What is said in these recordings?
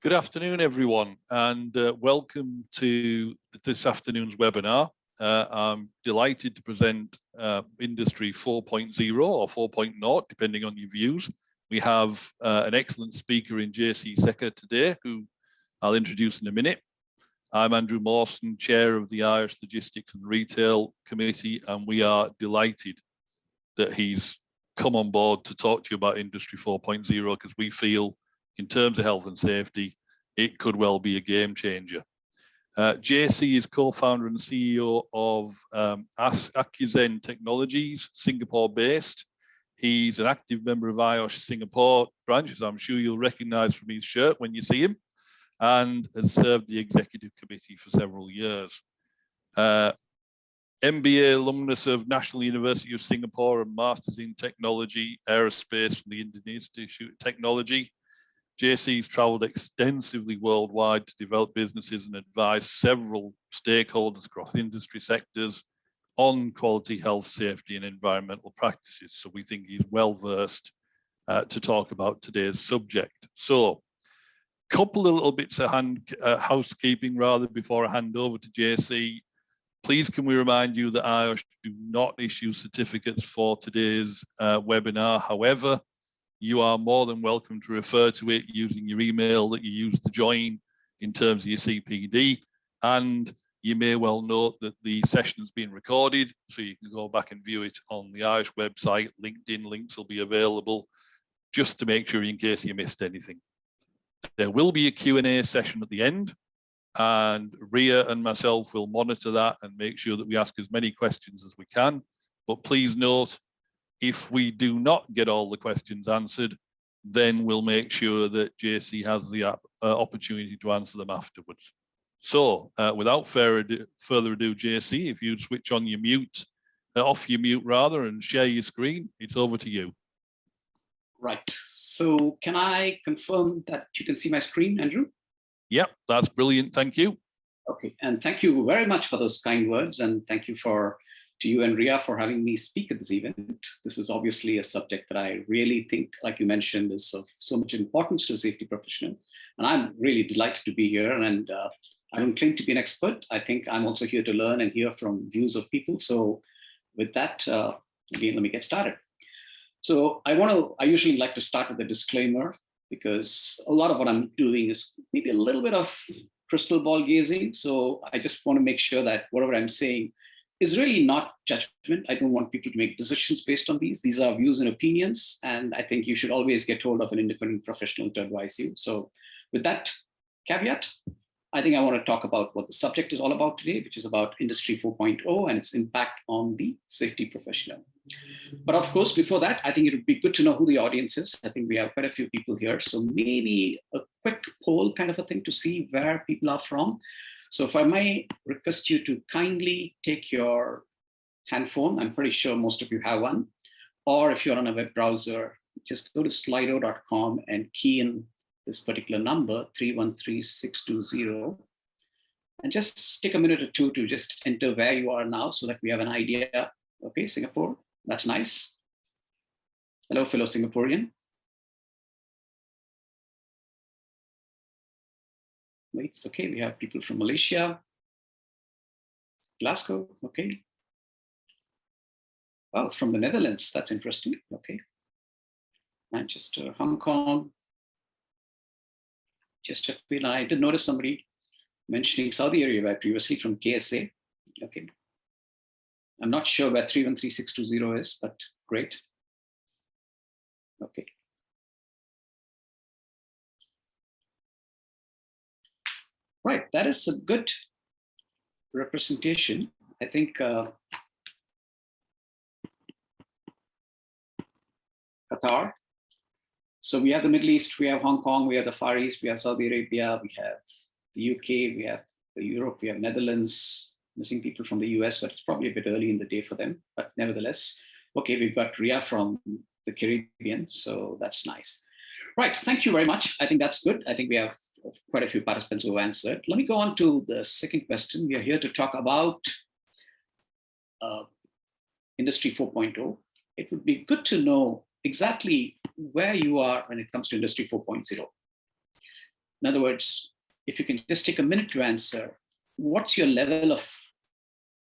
Good afternoon, everyone, and welcome to this afternoon's webinar. I'm delighted to present Industry 4.0 or 4.0, depending on your views. We have an excellent speaker in Sekar today, who I'll introduce in a minute. I'm Andrew Mawson, Chair of the IOSH Logistics and Retail Committee, and we are delighted that he's come on board to talk to you about Industry 4.0, because we feel, in terms of health and safety, it could well be a game changer. JC is co-founder and CEO of AcuiZen Technologies, Singapore-based. He's an active member of IOSH Singapore branch, as I'm sure you'll recognize from his shirt when you see him, and has served the executive committee for several years. MBA alumnus of National University of Singapore and Masters in Technology, Aerospace from the Indian Institute of Technology. JC's traveled extensively worldwide to develop businesses and advise several stakeholders across industry sectors on quality, health, safety, and environmental practices. So we think he's well versed to talk about today's subject. So, couple of little bits of housekeeping rather before I hand over to JC. Please can we remind you that IOSH do not issue certificates for today's webinar. However, you are more than welcome to refer to it using your email that you used to join in terms of your CPD. And you may well note that the session has been recorded, so you can go back and view it on the IOSH website. LinkedIn links will be available just to make sure in case you missed anything. There will be a Q&A session at the end, and Ria and myself will monitor that and make sure that we ask as many questions as we can. But please note, if we do not get all the questions answered, then we'll make sure that JC has the opportunity to answer them afterwards. So without further ado, JC, if you'd switch on your mute, off your mute rather, and share your screen, it's over to you. Right. So can I confirm that you can see my screen, Andrew? Yep, that's brilliant. Thank you. Okay, and thank you very much for those kind words, and thank you to you and Ria for having me speak at this event. This is obviously a subject that I really think, like you mentioned, is of so much importance to a safety professional. And I'm really delighted to be here. And I don't claim to be an expert. I think I'm also here to learn and hear from views of people. So with that, again, let me get started. So I usually like to start with a disclaimer, because a lot of what I'm doing is maybe a little bit of crystal ball gazing. So I just want to make sure that whatever I'm saying is really not judgment. I don't want people to make decisions based on these. These are views and opinions, and I think you should always get hold of an independent professional to advise you. So with that caveat, I think I want to talk about what the subject is all about today, which is about Industry 4.0 and its impact on the safety professional. But of course, before that, I think it would be good to know who the audience is. I think we have quite a few people here. So maybe a quick poll kind of a thing to see where people are from. So if I might request you to kindly take your handphone, I'm pretty sure most of you have one, or if you're on a web browser, just go to slido.com and key in this particular number, 313620, and just take a minute or two to just enter where you are now so that we have an idea. Okay, Singapore, that's nice. Hello, fellow Singaporean. Wait, it's okay, we have people from Malaysia, Glasgow, okay. Oh, from the Netherlands, that's interesting, okay. Manchester, Hong Kong, Chesterfield. I did notice somebody mentioning Saudi Arabia previously from KSA, okay. I'm not sure where 313620 is, but great, okay. Right, that is a good representation. I think Qatar. So we have the Middle East, we have Hong Kong, we have the Far East, we have Saudi Arabia, we have the UK, we have the Europe, we have Netherlands, missing people from the US, but it's probably a bit early in the day for them, but nevertheless. Okay, we've got Ria from the Caribbean, so that's nice. Right, thank you very much. I think that's good. I think we have quite a few participants who answered. Let me go on to the second question. We are here to talk about Industry 4.0. It would be good to know exactly where you are when it comes to Industry 4.0. In other words, if you can just take a minute to answer, what's your level of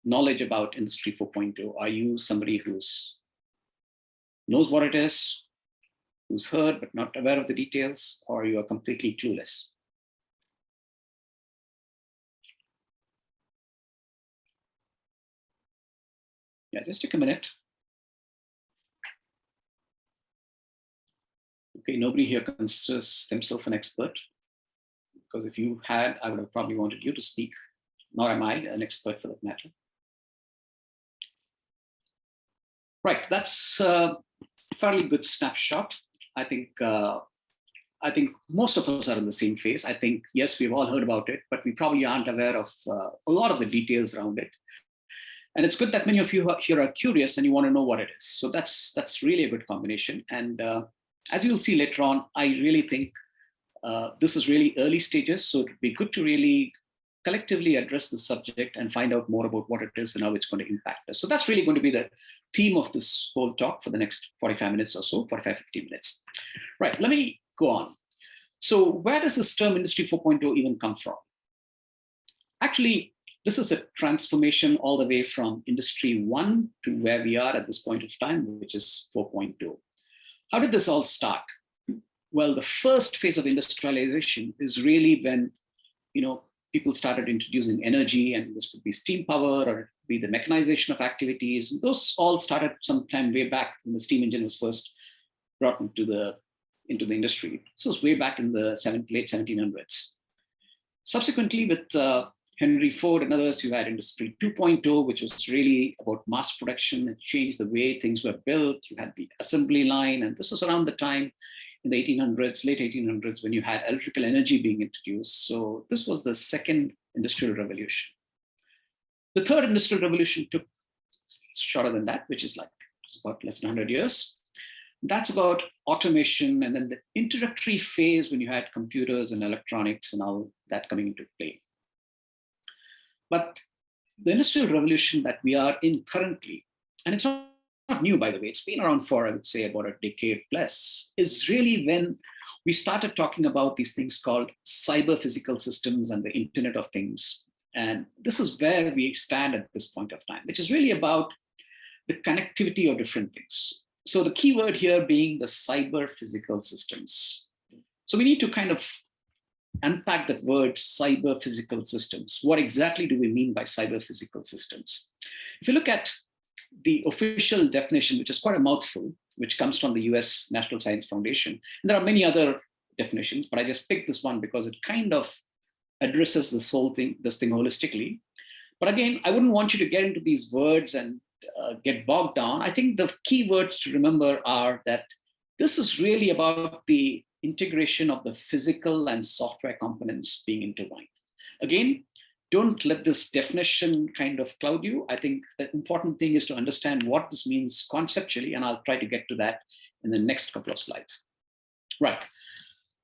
knowledge about Industry 4.0? Are you somebody who's knows what it is, who's heard but not aware of the details, or you are completely clueless? Yeah, just take a minute. Okay, nobody here considers themselves an expert, because if you had, I would have probably wanted you to speak, nor am I an expert for that matter. Right, that's a fairly good snapshot. I think most of us are in the same phase. I think, yes, we've all heard about it, but we probably aren't aware of a lot of the details around it. And it's good that many of you here are curious and you want to know what it is. So that's really a good combination. And as you'll see later on, I really think this is really early stages. So it'd be good to really collectively address the subject and find out more about what it is and how it's going to impact us. So that's really going to be the theme of this whole talk for the next 45 minutes or so, 45, 50 minutes. Right, let me go on. So where does this term Industry 4.0 even come from? Actually, this is a transformation all the way from Industry 1 to where we are at this point of time, which is 4.2. How did this all start? Well, the first phase of industrialization is really when, people started introducing energy, and this could be steam power or it could be the mechanization of activities. And those all started sometime way back when the steam engine was first brought into the industry. So it's way back in the late 1700s. Subsequently, with Henry Ford and others, you had Industry 2.0, which was really about mass production. It changed the way things were built. You had the assembly line, and this was around the time in the 1800s, late 1800s, when you had electrical energy being introduced. So this was the second industrial revolution. The third industrial revolution took shorter than that, which is about less than 100 years. That's about automation, and then the introductory phase when you had computers and electronics and all that coming into play. But the industrial revolution that we are in currently, and it's not new, by the way, it's been around for, I would say, about a decade plus, is really when we started talking about these things called cyber-physical systems and the Internet of Things. And this is where we stand at this point of time, which is really about the connectivity of different things. So the key word here being the cyber-physical systems. So we need to kind of unpack that word cyber-physical systems. What exactly do we mean by cyber-physical systems? If you look at the official definition, which is quite a mouthful, which comes from the US National Science Foundation, and there are many other definitions, but I just picked this one because it kind of addresses this thing holistically. But again, I wouldn't want you to get into these words and get bogged down. I think the key words to remember are that this is really about the integration of the physical and software components being intertwined. Again, don't let this definition kind of cloud you. I think the important thing is to understand what this means conceptually, and I'll try to get to that in the next couple of slides. Right.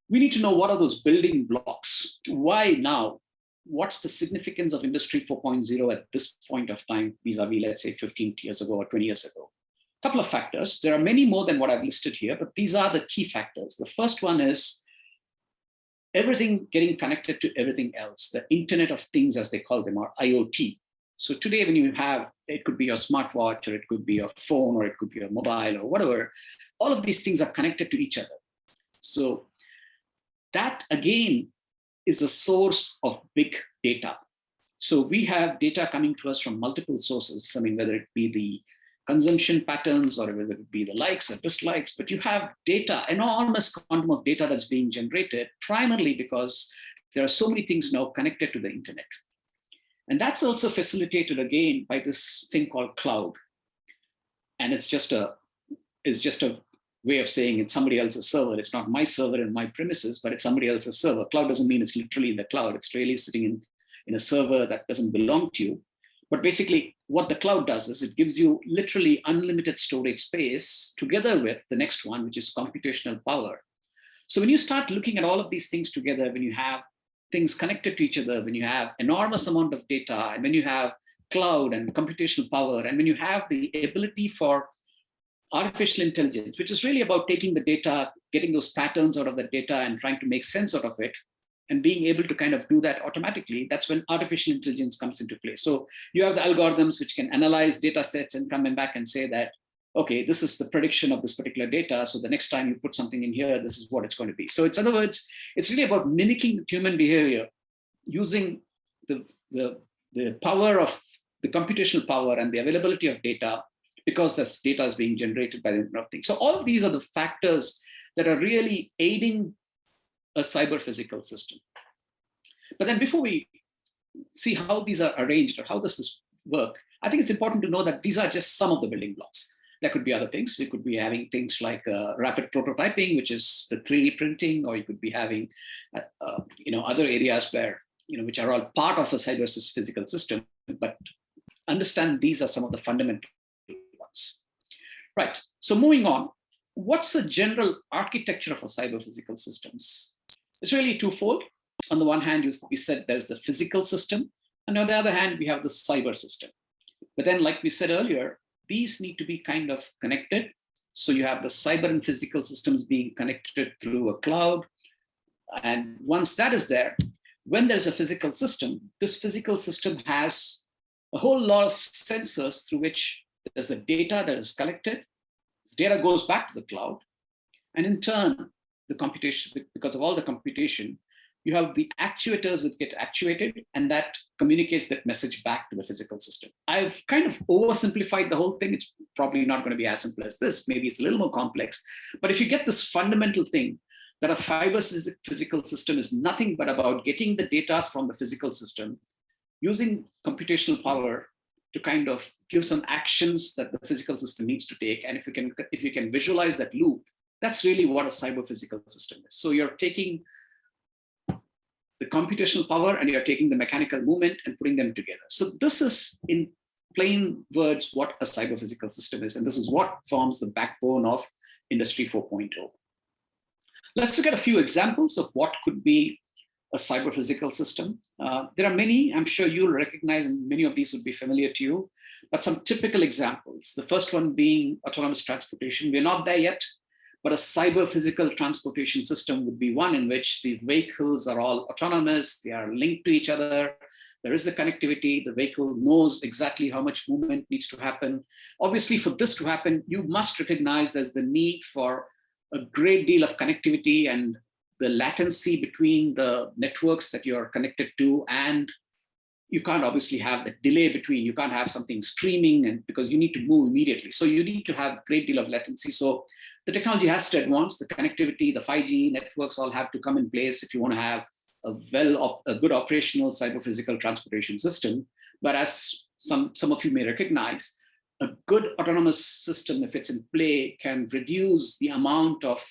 We need to know what are those building blocks. Why now? What's the significance of Industry 4.0 at this point of time vis-a-vis, let's say, 15 years ago or 20 years ago? A couple of factors. There are many more than what I've listed here, but these are the key factors. The first one is everything getting connected to everything else, the Internet of Things, as they call them, or IoT. So today, when you have, it could be your smartwatch, or it could be your phone, or it could be your mobile, or whatever, all of these things are connected to each other. So that, again, is a source of big data. So we have data coming to us from multiple sources. I mean, whether it be the consumption patterns or whether it be the likes or dislikes, but you have data, enormous quantum of data that's being generated, primarily because there are so many things now connected to the internet. And that's also facilitated again by this thing called cloud. And it's just a way of saying it's somebody else's server. It's not my server in my premises, but it's somebody else's server. Cloud doesn't mean it's literally in the cloud. It's really sitting in a server that doesn't belong to you. But basically, what the cloud does is it gives you literally unlimited storage space together with the next one, which is computational power. So when you start looking at all of these things together, when you have things connected to each other, when you have enormous amount of data, and when you have cloud and computational power, and when you have the ability for artificial intelligence, which is really about taking the data, getting those patterns out of the data and trying to make sense out of it, and being able to kind of do that automatically, that's when artificial intelligence comes into play. So you have the algorithms which can analyze data sets and come back and say that, okay, this is the prediction of this particular data. So the next time you put something in here, this is what it's going to be. So it's, in other words, it's really about mimicking human behavior using the power of the computational power and the availability of data, because this data is being generated by the Internet of Things. So all of these are the factors that are really aiding a cyber physical system. But then before we see how these are arranged or how does this work, I think it's important to know that these are just some of the building blocks. There could be other things. You could be having things like rapid prototyping, which is the 3D printing, or you could be having other areas where, which are all part of a cyber physical system. But understand these are some of the fundamental ones. Right. So moving on, what's the general architecture of a cyber physical systems? It's really twofold. On the one hand, we said there's the physical system, and on the other hand, we have the cyber system. But then, like we said earlier, these need to be kind of connected. So you have the cyber and physical systems being connected through a cloud. And once that is there, when there's a physical system, this physical system has a whole lot of sensors through which there's the data that is collected. This data goes back to the cloud. And in turn, the computation, because of all the computation, you have the actuators which get actuated, and that communicates that message back to the physical system. I've kind of oversimplified the whole thing. It's probably not going to be as simple as this. Maybe it's a little more complex. But if you get this fundamental thing, that a cyber physical system is nothing but about getting the data from the physical system, using computational power to kind of give some actions that the physical system needs to take. And if you can visualize that loop, that's really what a cyber physical system is. So you're taking the computational power and you're taking the mechanical movement and putting them together. So this is, in plain words, what a cyber physical system is. And this is what forms the backbone of Industry 4.0. Let's look at a few examples of what could be a cyber physical system. There are many, I'm sure you'll recognize, and many of these would be familiar to you, but some typical examples. The first one being autonomous transportation. We're not there yet, but a cyber physical transportation system would be one in which the vehicles are all autonomous, they are linked to each other, there is the connectivity, the vehicle knows exactly how much movement needs to happen. Obviously, for this to happen, you must recognize there's the need for a great deal of connectivity and the latency between the networks that you're connected to, and you can't obviously have the delay between, you can't have something streaming, and because you need to move immediately. So you need to have a great deal of latency. So the technology has to advance, the connectivity, the 5G networks all have to come in place if you want to have a good operational cyber physical transportation system. But as some of you may recognize, a good autonomous system, if it's in play, can reduce the amount of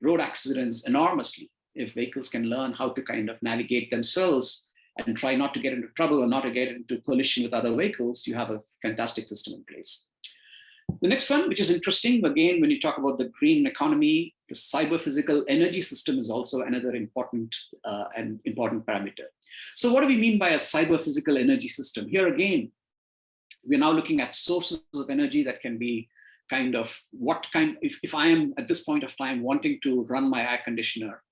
road accidents enormously. If vehicles can learn how to kind of navigate themselves and try not to get into trouble or not to get into collision with other vehicles, you have a fantastic system in place. The next one, which is interesting, again, when you talk about the green economy, the cyber physical energy system is also another important parameter. So what do we mean by a cyber physical energy system? Here again, we're now looking at sources of energy that can be kind of if I am at this point of time wanting to run my air conditioner,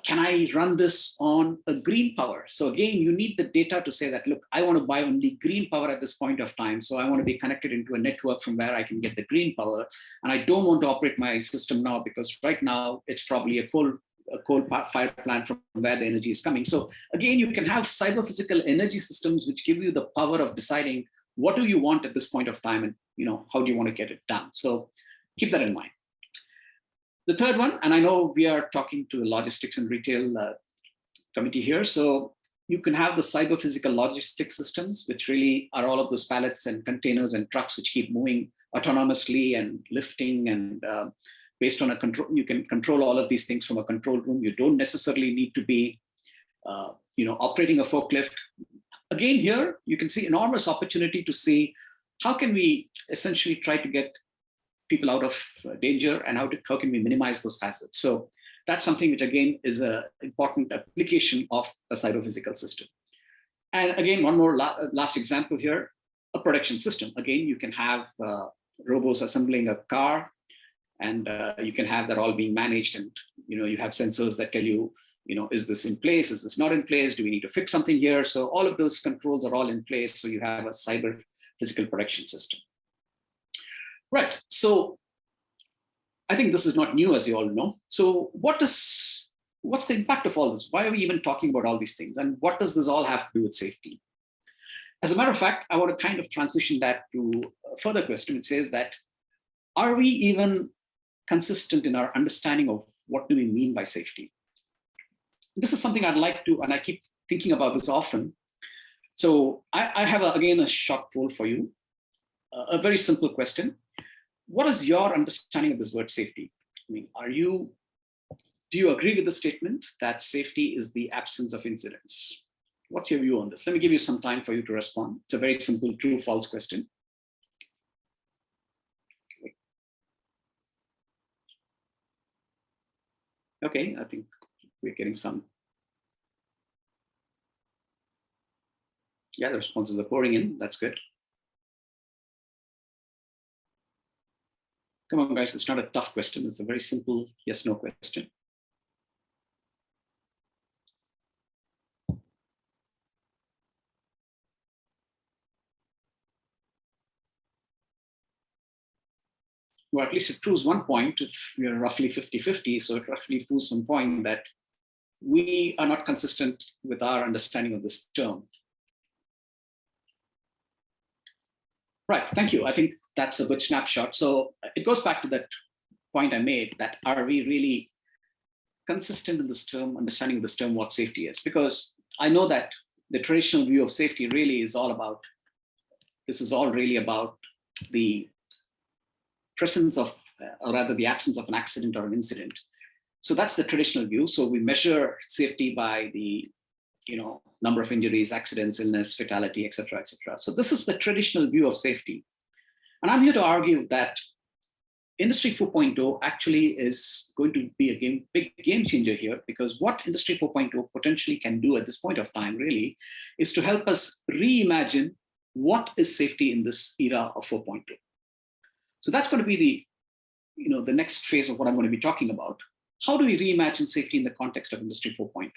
can I run this on a green power? So again, you need the data to say that, look, I want to buy only green power at this point of time. So I want to be connected into a network from where I can get the green power. And I don't want to operate my system now because right now it's probably a coal-fired plant from where the energy is coming. So again, you can have cyber physical energy systems which give you the power of deciding what do you want at this point of time, and how do you want to get it done? So keep that in mind. The third one, and I know we are talking to the logistics and retail committee here, so you can have the cyber physical logistics systems, which really are all of those pallets and containers and trucks which keep moving autonomously and lifting, and based on a control, you can control all of these things from a control room. You don't necessarily need to be operating a forklift. Again, here you can see enormous opportunity to see how can we essentially try to get people out of danger, and how can we minimize those hazards. So that's something which again is an important application of a cyber physical system. And again, one more last example here, a production system. Again, you can have robots assembling a car, and you can have that all being managed, and you have sensors that tell you is this in place? Is this not in place? Do we need to fix something here? So all of those controls are all in place. So you have a cyber physical protection system. Right. So I think this is not new, as you all know. So what's the impact of all this? Why are we even talking about all these things? And what does this all have to do with safety? As a matter of fact, I want to kind of transition that to a further question. It says that, are we even consistent in our understanding of what do we mean by safety? This is something I'd like to, and I keep thinking about this often. So I have, again, a short poll for you. A very simple question. What is your understanding of this word safety? I mean, do you agree with the statement that safety is the absence of incidents? What's your view on this? Let me give you some time for you to respond. It's a very simple true false question. Okay, I think we're getting some. Yeah, the responses are pouring in. That's good. Come on, guys, it's not a tough question. It's a very simple yes, no question. Well, at least it proves one point. If we are roughly 50-50, so it roughly proves one point that we are not consistent with our understanding of this term. Right, thank you. I think that's a good snapshot. So it goes back to that point I made, that are we really consistent in this term, understanding of this term, what safety is? Because I know that the traditional view of safety really is all about, this is all really about the presence of, or rather the absence of an accident or an incident. So that's the traditional view. So we measure safety by the number of injuries, accidents, illness, fatality, et cetera, et cetera. So this is the traditional view of safety. And I'm here to argue that Industry 4.0 actually is going to be a big game changer here, because what Industry 4.0 potentially can do at this point of time really is to help us reimagine what is safety in this era of 4.0. So that's going to be the next phase of what I'm going to be talking about. How do we reimagine safety in the context of Industry 4.0?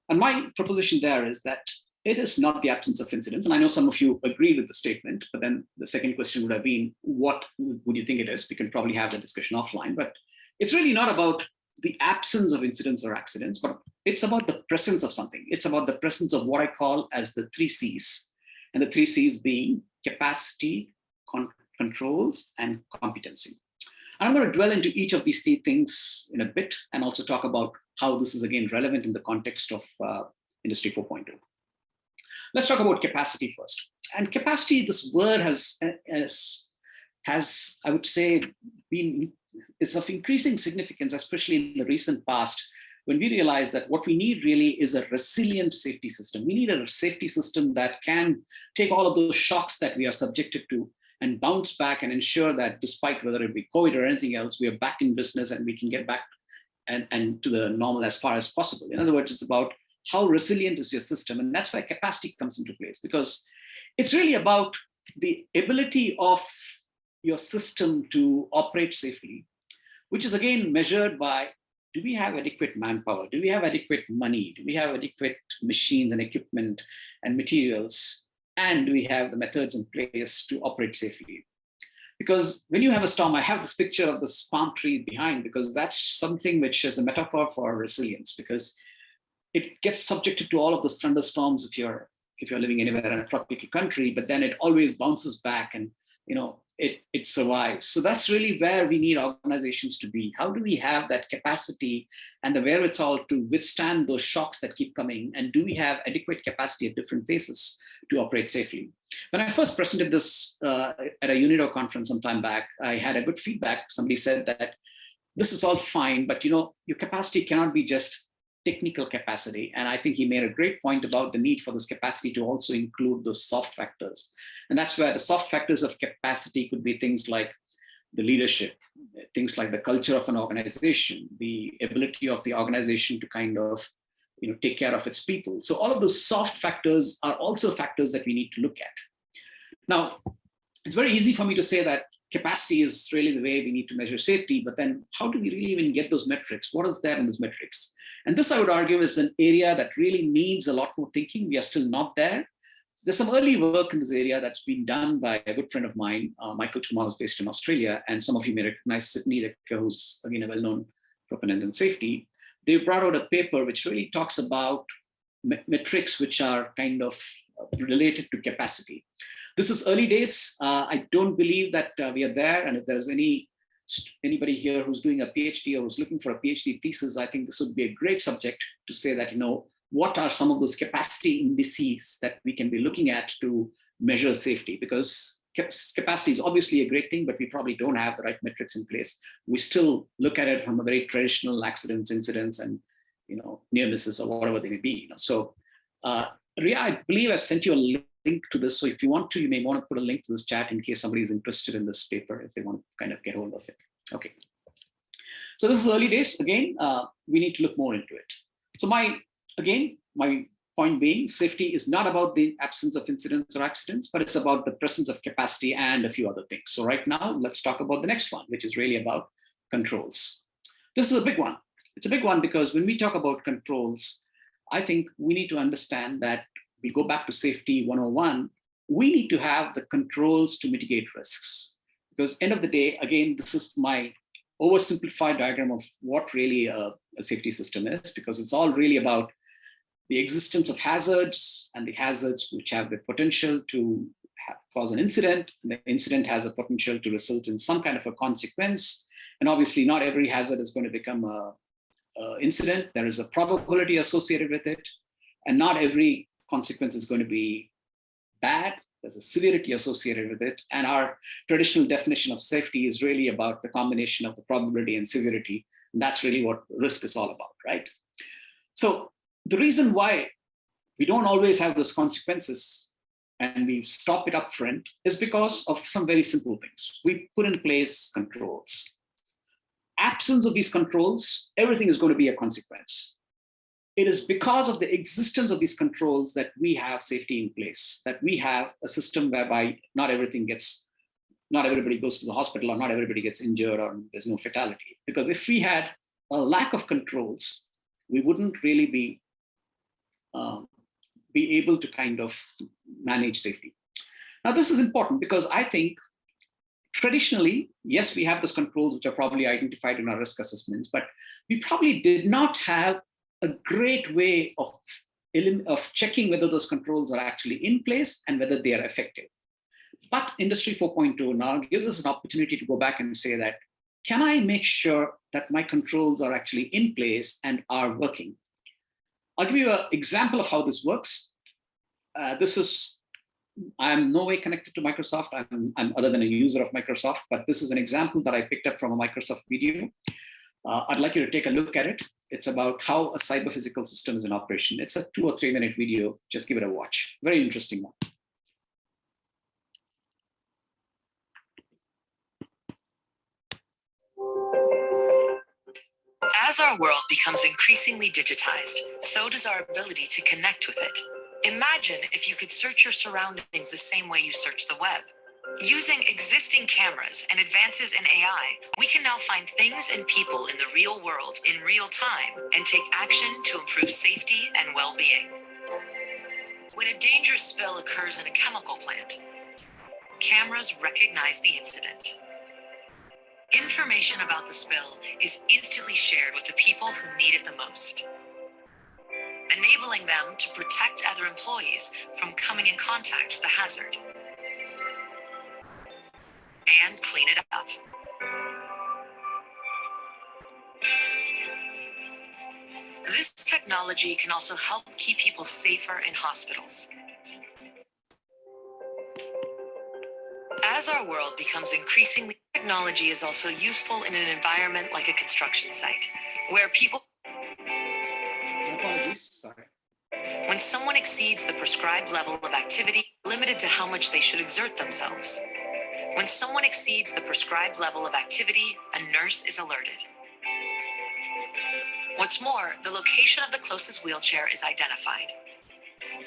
And my proposition there is that it is not the absence of incidents. And I know some of you agree with the statement, but then the second question would have been, what would you think it is? We can probably have the discussion offline, but it's really not about the absence of incidents or accidents, but it's about the presence of something. It's about the presence of what I call as the 3 C's. And the 3 C's being capacity, controls, and competency. And I'm going to dwell into each of these 3 things in a bit, and also talk about how this is again relevant in the context of Industry 4.0. Let's talk about capacity first. And capacity, this word has I would say, is of increasing significance, especially in the recent past, when we realize that what we need really is a resilient safety system. We need a safety system that can take all of those shocks that we are subjected to and bounce back and ensure that despite whether it be COVID or anything else, we are back in business and we can get back and to the normal as far as possible. In other words, it's about how resilient is your system. And that's where capacity comes into place, because it's really about the ability of your system to operate safely, which is again measured by, do we have adequate manpower? Do we have adequate money? Do we have adequate machines and equipment and materials? And do we have the methods in place to operate safely? Because when you have a storm, I have this picture of this palm tree behind, because that's something which is a metaphor for resilience, because it gets subjected to all of those thunderstorms if you're living anywhere in a tropical country, but then it always bounces back and it survives. So that's really where we need organizations to be. How do we have that capacity and the wherewithal to withstand those shocks that keep coming? And do we have adequate capacity at different phases to operate safely? When I first presented this at a UNIDO conference some time back, I had a good feedback. Somebody said that this is all fine, but your capacity cannot be just technical capacity. And I think he made a great point about the need for this capacity to also include those soft factors. And that's where the soft factors of capacity could be things like the leadership, things like the culture of an organization, the ability of the organization to kind of take care of its people. So all of those soft factors are also factors that we need to look at. Now, it's very easy for me to say that capacity is really the way we need to measure safety, but then how do we really even get those metrics? What is there in those metrics? And this, I would argue, is an area that really needs a lot more thinking. We are still not there. There's some early work in this area that's been done by a good friend of mine, Michael Tumar, who's based in Australia, and some of you may recognize Sydney Decker, who's again a well-known proponent in safety. They brought out a paper which really talks about metrics which are kind of related to capacity. This is early days. I don't believe that we are there, and if there's anybody here who's doing a PhD or who's looking for a PhD thesis, I think this would be a great subject to say that, what are some of those capacity indices that we can be looking at to measure safety? Because capacity is obviously a great thing, but we probably don't have the right metrics in place. We still look at it from a very traditional accidents, incidents, and near misses or whatever they may be. So, Ria, I believe I've sent you a link to this. So if you want to, you may want to put a link to this chat in case somebody is interested in this paper, if they want to kind of get hold of it. Okay. So this is early days. Again, we need to look more into it. So my point being, safety is not about the absence of incidents or accidents, but it's about the presence of capacity and a few other things. So right now, let's talk about the next one, which is really about controls. This is a big one. It's a big one because when we talk about controls, I think we need to understand that we go back to safety 101, we need to have the controls to mitigate risks. Because end of the day, again, this is my oversimplified diagram of what really a safety system is, because it's all really about the existence of hazards and the hazards which have the potential to cause an incident. And the incident has a potential to result in some kind of a consequence. And obviously not every hazard is going to become a incident. There is a probability associated with it. And not every consequence is going to be bad. There's a severity associated with it. And our traditional definition of safety is really about the combination of the probability and severity. And that's really what risk is all about, right? So the reason why we don't always have those consequences and we stop it up front is because of some very simple things. We put in place controls. Absence of these controls, everything is going to be a consequence. It is because of the existence of these controls that we have safety in place, that we have a system whereby not everybody goes to the hospital, or not everybody gets injured, or there's no fatality. Because if we had a lack of controls, we wouldn't really be able to kind of manage safety. Now, this is important because I think traditionally, yes, we have those controls which are probably identified in our risk assessments, but we probably did not have a great way of checking whether those controls are actually in place and whether they are effective. But Industry 4.0 now gives us an opportunity to go back and say that, can I make sure that my controls are actually in place and are working? I'll give you an example of how this works. I'm no way connected to Microsoft. I'm other than a user of Microsoft, but this is an example that I picked up from a Microsoft video. I'd like you to take a look at it. It's about how a cyber-physical system is in operation. It's a 2 or 3 minute video. Just give it a watch. Very interesting one. As our world becomes increasingly digitized, so does our ability to connect with it. Imagine if you could search your surroundings the same way you search the web. Using existing cameras and advances in AI, we can now find things and people in the real world in real time and take action to improve safety and well-being. When a dangerous spill occurs in a chemical plant, cameras recognize the incident. Information about the spill is instantly shared with the people who need it the most, enabling them to protect other employees from coming in contact with the hazard and clean it up. This technology can also help keep people safer in hospitals. As our world becomes increasingly, technology is also useful in an environment like a construction site, where people... Apologies, sorry. When someone exceeds the prescribed level of activity, limited to how much they should exert themselves. When someone exceeds the prescribed level of activity, a nurse is alerted. What's more, the location of the closest wheelchair is identified,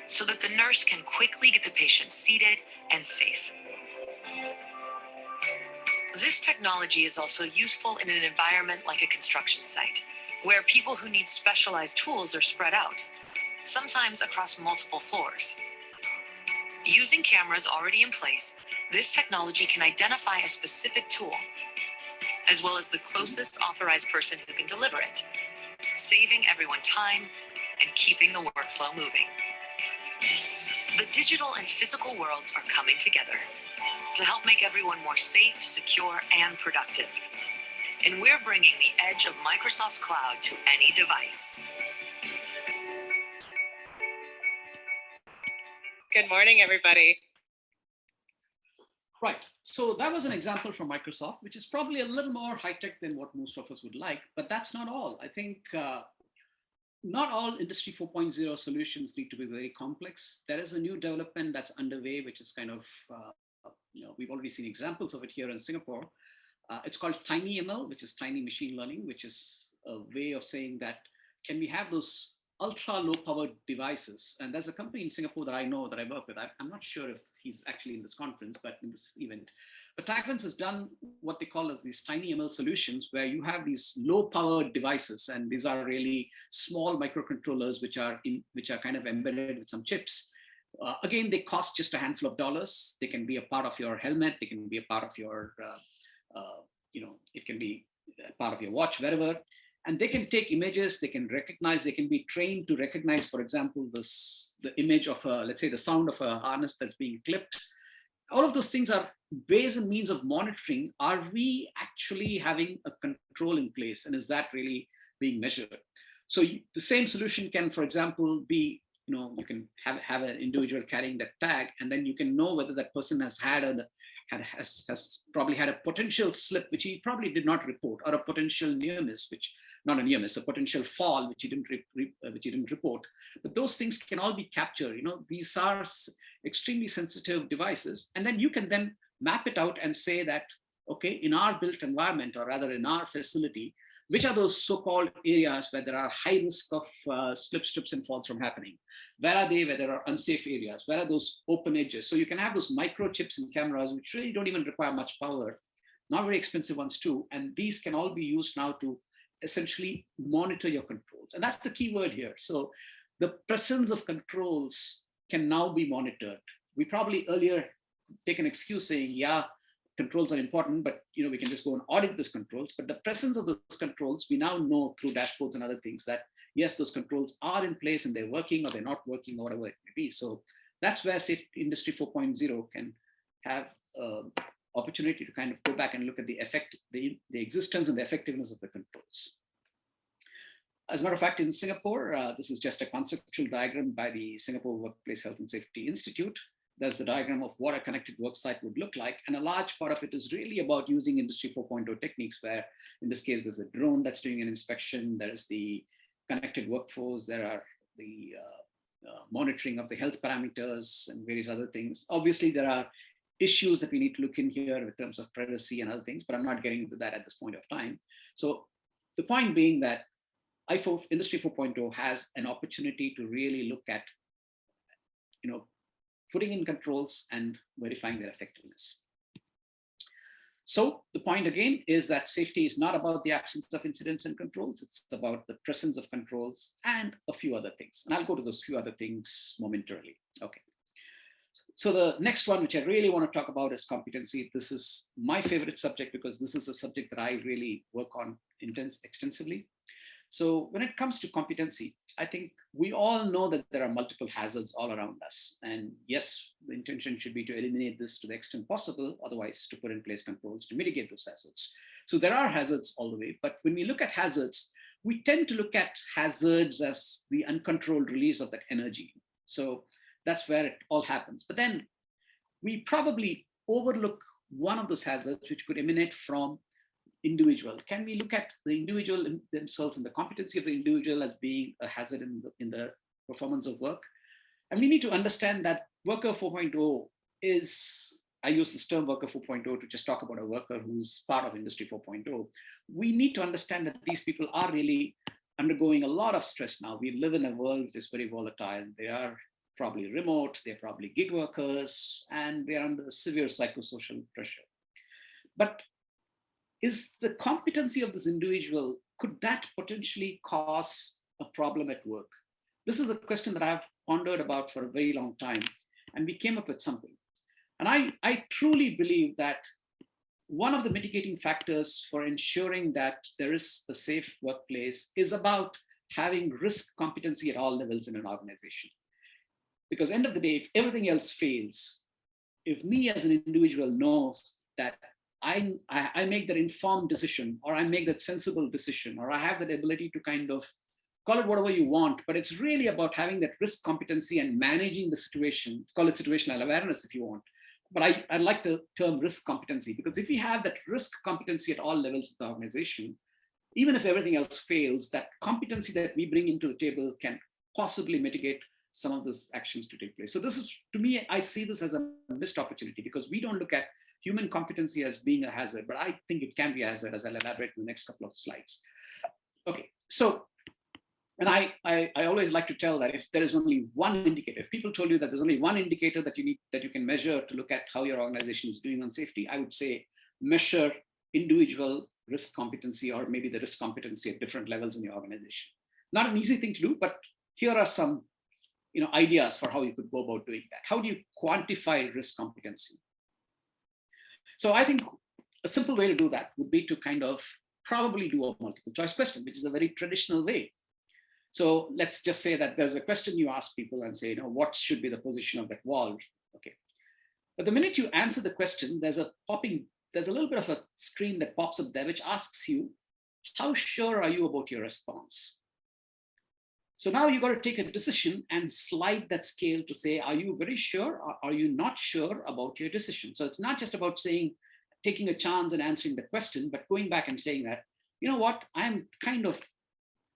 so that the nurse can quickly get the patient seated and safe. This technology is also useful in an environment like a construction site, where people who need specialized tools are spread out, sometimes across multiple floors. Using cameras already in place, this technology can identify a specific tool, as well as the closest authorized person who can deliver it, saving everyone time and keeping the workflow moving. The digital and physical worlds are coming together to help make everyone more safe, secure, and productive. And we're bringing the edge of Microsoft's cloud to any device. Good morning, everybody. Right. So that was an example from Microsoft, which is probably a little more high-tech than what most of us would like, but that's not all. I think not all Industry 4.0 solutions need to be very complex. There is a new development that's underway, which is kind of, we've already seen examples of it here in Singapore. It's called TinyML, which is tiny machine learning, which is a way of saying that, can we have those ultra low powered devices? And there's a company in Singapore that I know that I work with. I'm not sure if he's actually in this conference, but in this event. But TagVens has done what they call as these TinyML solutions, where you have these low powered devices. And these are really small microcontrollers, which are kind of embedded with some chips. Again, they cost just a handful of dollars. They can be a part of your helmet. They can be a part of your, it can be a part of your watch, wherever. And they can take images, they can recognize, they can be trained to recognize, for example, the image of, let's say the sound of a harness that's being clipped. All of those things are ways and means of monitoring. Are we actually having a control in place? And is that really being measured? So the same solution can, for example, be, you can have an individual carrying that tag, and then you can know whether that person has has probably had a potential slip, which he probably did not report, or a potential near miss, which not a near miss, a potential fall, which he didn't report. But those things can all be captured. These are extremely sensitive devices, and then you can then map it out and say that, okay, in our built environment, or rather in our facility, which are those so-called areas where there are high risk of slips, trips, and falls from happening? Where are they, where there are unsafe areas? Where are those open edges? So you can have those microchips in cameras, which really don't even require much power, not very expensive ones too. And these can all be used now to essentially monitor your controls. And that's the key word here. So the presence of controls can now be monitored. We probably earlier take an excuse saying, yeah, controls are important, but we can just go and audit those controls. But the presence of those controls, we now know through dashboards and other things that, yes, those controls are in place and they're working or they're not working or whatever it may be. So that's where Industry 4.0 can have opportunity to kind of go back and look at the existence and the effectiveness of the controls. As a matter of fact, in Singapore, this is just a conceptual diagram by the Singapore Workplace Health and Safety Institute. There's the diagram of what a connected worksite would look like. And a large part of it is really about using Industry 4.0 techniques, where in this case, there's a drone that's doing an inspection. There's the connected workforce. There are the monitoring of the health parameters and various other things. Obviously, there are issues that we need to look in here in terms of privacy and other things, but I'm not getting into that at this point of time. So the point being that Industry 4.0 has an opportunity to really look at, putting in controls and verifying their effectiveness. So the point again is that safety is not about the absence of incidents and controls. It's about the presence of controls and a few other things. And I'll go to those few other things momentarily. Okay. So the next one, which I really want to talk about, is competency. This is my favorite subject because this is a subject that I really work on extensively. So when it comes to competency, I think we all know that there are multiple hazards all around us. And yes, the intention should be to eliminate this to the extent possible, otherwise to put in place controls to mitigate those hazards. So there are hazards all the way, but when we look at hazards, we tend to look at hazards as the uncontrolled release of that energy. So that's where it all happens. But then we probably overlook one of those hazards, which could emanate from individual. Can we look at the individual themselves and the competency of the individual as being a hazard in the performance of work? And we need to understand that Worker 4.0 is, I use this term Worker 4.0 to just talk about a worker who's part of Industry 4.0. We need to understand that these people are really undergoing a lot of stress now. We live in a world which is very volatile. They are probably remote, they're probably gig workers, and they're under severe psychosocial pressure. But is the competency of this individual, could that potentially cause a problem at work? This is a question that I've pondered about for a very long time, and we came up with something. And I truly believe that one of the mitigating factors for ensuring that there is a safe workplace is about having risk competency at all levels in an organization. Because end of the day, if everything else fails, if me as an individual knows that I make that informed decision, or I make that sensible decision, or I have that ability to kind of call it whatever you want, but it's really about having that risk competency and managing the situation, call it situational awareness if you want. But I like the term risk competency, because if you have that risk competency at all levels of the organization, even if everything else fails, that competency that we bring into the table can possibly mitigate some of those actions to take place. So this is, to me, I see this as a missed opportunity, because we don't look at human competency as being a hazard, but I think it can be a hazard, as I'll elaborate in the next couple of slides. Okay, so, and I always like to tell that if there is only one indicator, if people told you that there's only one indicator that you can measure to look at how your organization is doing on safety, I would say measure individual risk competency, or maybe the risk competency at different levels in the organization. Not an easy thing to do, but here are some ideas for how you could go about doing that. How do you quantify risk competency? So I think a simple way to do that would be to kind of probably do a multiple choice question, which is a very traditional way. So let's just say that there's a question you ask people and say, what should be the position of that valve? Okay. But the minute you answer the question, there's a little bit of a screen that pops up there, which asks you, how sure are you about your response? So now you've got to take a decision and slide that scale to say, are you very sure, or are you not sure about your decision? So it's not just about saying, taking a chance and answering the question, but going back and saying that, you know what, I'm kind of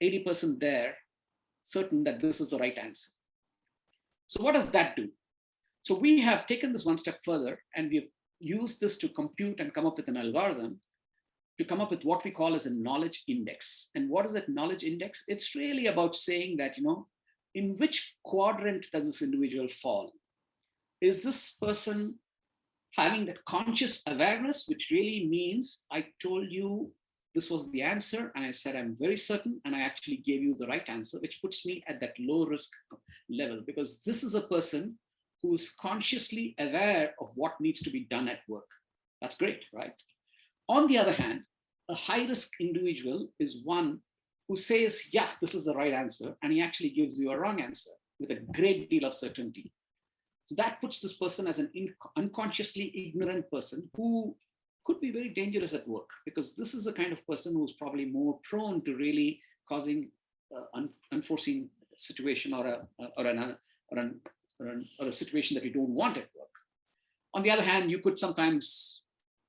80% there, certain that this is the right answer. So what does that do? So we have taken this one step further, and we've used this to compute and come up with an algorithm to come up with what we call as a knowledge index. And what is that knowledge index? It's really about saying that, in which quadrant does this individual fall? Is this person having that conscious awareness, which really means I told you this was the answer, and I said I'm very certain, and I actually gave you the right answer, which puts me at that low risk level, because this is a person who's consciously aware of what needs to be done at work. That's great, right? On the other hand, a high-risk individual is one who says, yeah, this is the right answer, and he actually gives you a wrong answer with a great deal of certainty. So that puts this person as an unconsciously ignorant person who could be very dangerous at work, because this is the kind of person who's probably more prone to really causing unforeseen situation or a situation that you don't want at work. On the other hand, you could sometimes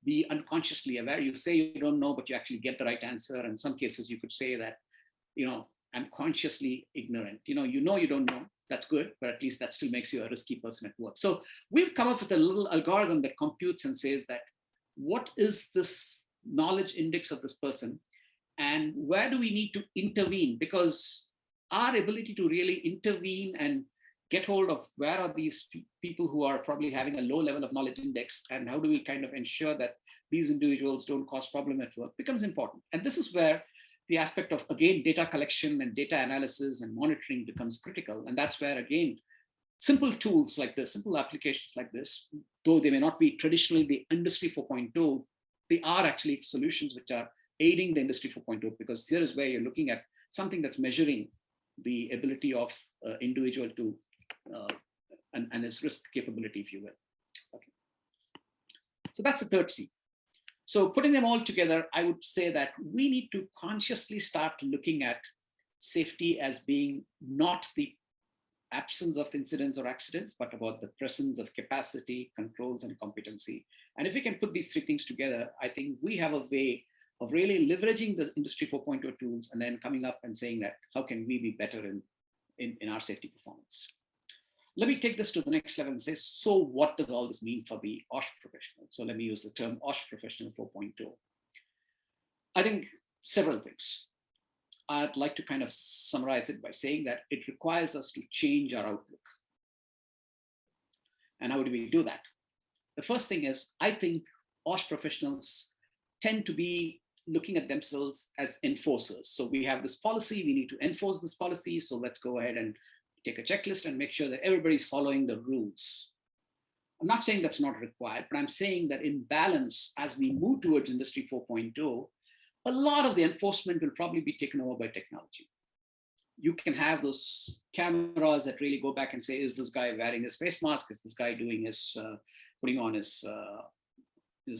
be unconsciously aware. You say you don't know, but you actually get the right answer. In some cases, you could say that, I'm consciously ignorant. You don't know. That's good, but at least that still makes you a risky person at work. So we've come up with a little algorithm that computes and says that, what is this knowledge index of this person, and where do we need to intervene? Because our ability to really intervene and get hold of where are these people who are probably having a low level of knowledge index, and how do we kind of ensure that these individuals don't cause problem at work becomes important. And this is where the aspect of, again, data collection and data analysis and monitoring becomes critical. And that's where, again, simple tools like this, simple applications like this, though they may not be traditionally the industry 4.0, they are actually solutions which are aiding the industry 4.0, because here is where you're looking at something that's measuring the ability of individual to and his risk capability, if you will. Okay. So that's the third C. So putting them all together, I would say that we need to consciously start looking at safety as being not the absence of incidents or accidents, but about the presence of capacity, controls, and competency. And if we can put these three things together, I think we have a way of really leveraging the industry 4.0 tools and then coming up and saying that, how can we be better in our safety performance? Let me take this to the next level and say, so what does all this mean for the OSH professional? So let me use the term OSH Professional 4.0. I think several things. I'd like to kind of summarize it by saying that it requires us to change our outlook. And how do we do that? The first thing is, I think OSH professionals tend to be looking at themselves as enforcers. So we have this policy, we need to enforce this policy. So let's go ahead and take a checklist and make sure that everybody's following the rules. I'm not saying that's not required, but I'm saying that in balance, as we move towards Industry 4.0, a lot of the enforcement will probably be taken over by technology. You can have those cameras that really go back and say, is this guy wearing his face mask? Is this guy doing his, putting on his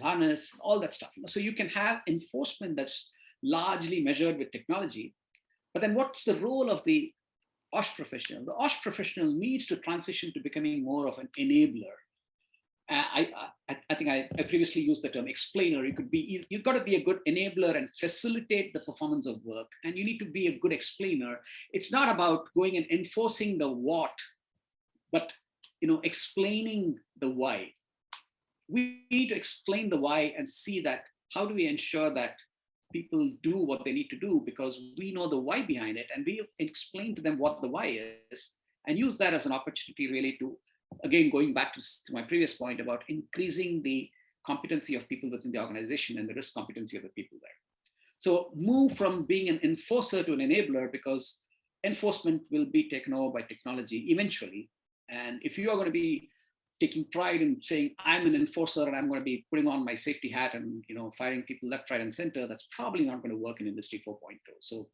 harness, all that stuff. So you can have enforcement that's largely measured with technology. But then what's the role of the OSH professional? The OSH professional needs to transition to becoming more of an enabler. I think I previously used the term explainer. You've got to be a good enabler and facilitate the performance of work. And you need to be a good explainer. It's not about going and enforcing the what, but explaining the why. We need to explain the why and see that how do we ensure that people do what they need to do, because we know the why behind it, and we explain to them what the why is, and use that as an opportunity really to, again, going back to my previous point about increasing the competency of people within the organization and the risk competency of the people there. So move from being an enforcer to an enabler, because enforcement will be taken over by technology eventually. And if you are going to be taking pride in saying, I'm an enforcer and I'm going to be putting on my safety hat and firing people left, right, and center, that's probably not going to work in Industry 4.0. So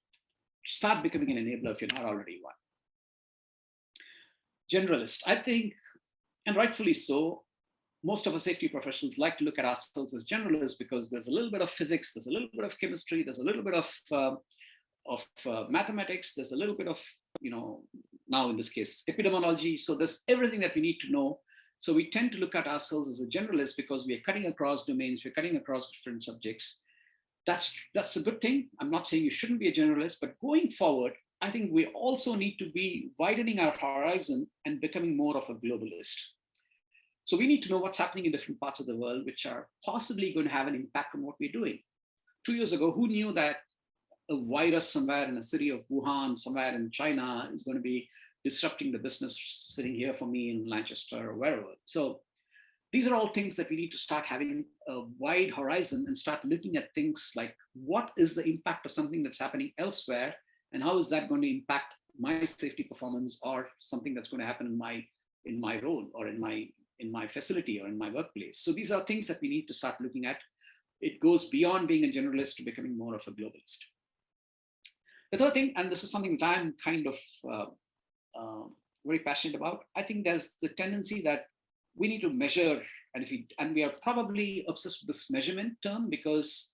start becoming an enabler if you're not already one. Generalist, I think, and rightfully so, most of us safety professionals like to look at ourselves as generalists because there's a little bit of physics, there's a little bit of chemistry, there's a little bit of mathematics, there's a little bit of, now in this case, epidemiology. So there's everything that we need to know. So we tend to look at ourselves as a generalist because we are cutting across domains, we're cutting across different subjects. That's a good thing. I'm not saying you shouldn't be a generalist, but going forward, I think we also need to be widening our horizon and becoming more of a globalist. So we need to know what's happening in different parts of the world, which are possibly going to have an impact on what we're doing. 2 years ago, who knew that a virus somewhere in a city of Wuhan, somewhere in China, is going to be disrupting the business sitting here for me in Manchester or wherever. So these are all things that we need to start having a wide horizon and start looking at things like, what is the impact of something that's happening elsewhere, and how is that going to impact my safety performance or something that's going to happen in my role or in my facility or in my workplace. So these are things that we need to start looking at. It goes beyond being a generalist to becoming more of a globalist. The third thing, and this is something that I'm kind of very passionate about, I think there's the tendency that we need to measure, and we are probably obsessed with this measurement term because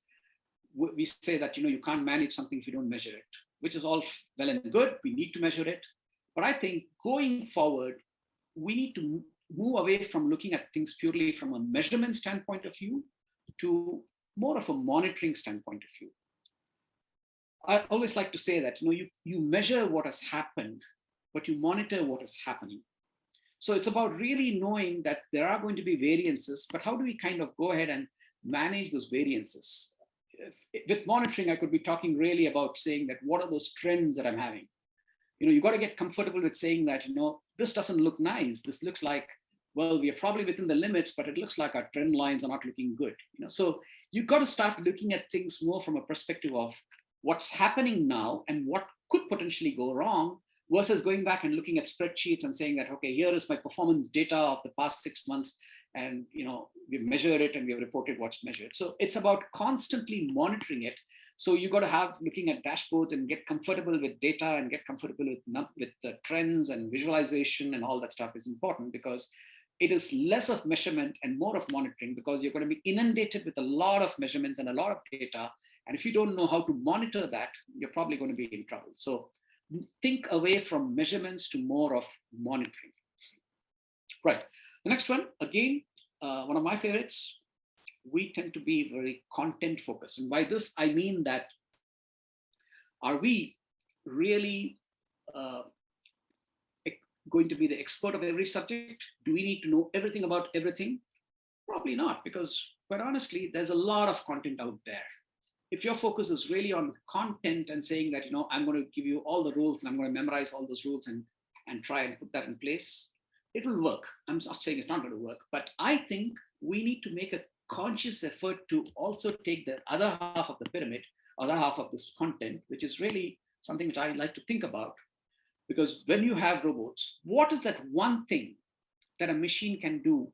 we say that you can't manage something if you don't measure it, which is all well and good. We need to measure it, but I think going forward, we need to move away from looking at things purely from a measurement standpoint of view to more of a monitoring standpoint of view. I always like to say that you measure what has happened, but you monitor what is happening. So it's about really knowing that there are going to be variances, but how do we kind of go ahead and manage those variances? With monitoring, I could be talking really about saying that what are those trends that I'm having? You've got to get comfortable with saying that, this doesn't look nice. This looks like, well, we are probably within the limits, but it looks like our trend lines are not looking good. So you've got to start looking at things more from a perspective of what's happening now and what could potentially go wrong, versus going back and looking at spreadsheets and saying that, okay, here is my performance data of the past 6 months, and we've measured it and we've reported what's measured. So it's about constantly monitoring it. So you've got to have looking at dashboards and get comfortable with data and get comfortable with the trends, and visualization and all that stuff is important, because it is less of measurement and more of monitoring, because you're going to be inundated with a lot of measurements and a lot of data. And if you don't know how to monitor that, you're probably going to be in trouble. So think away from measurements to more of monitoring. Right. The next one, again, one of my favorites, we tend to be very content focused. And by this, I mean that, are we really going to be the expert of every subject? Do we need to know everything about everything? Probably not, because quite honestly, there's a lot of content out there. If your focus is really on content and saying that, I'm going to give you all the rules and I'm going to memorize all those rules and try and put that in place, it will work. I'm not saying it's not going to work, but I think we need to make a conscious effort to also take the other half of the pyramid, other half of this content, which is really something which I like to think about. Because when you have robots, what is that one thing that a machine can do,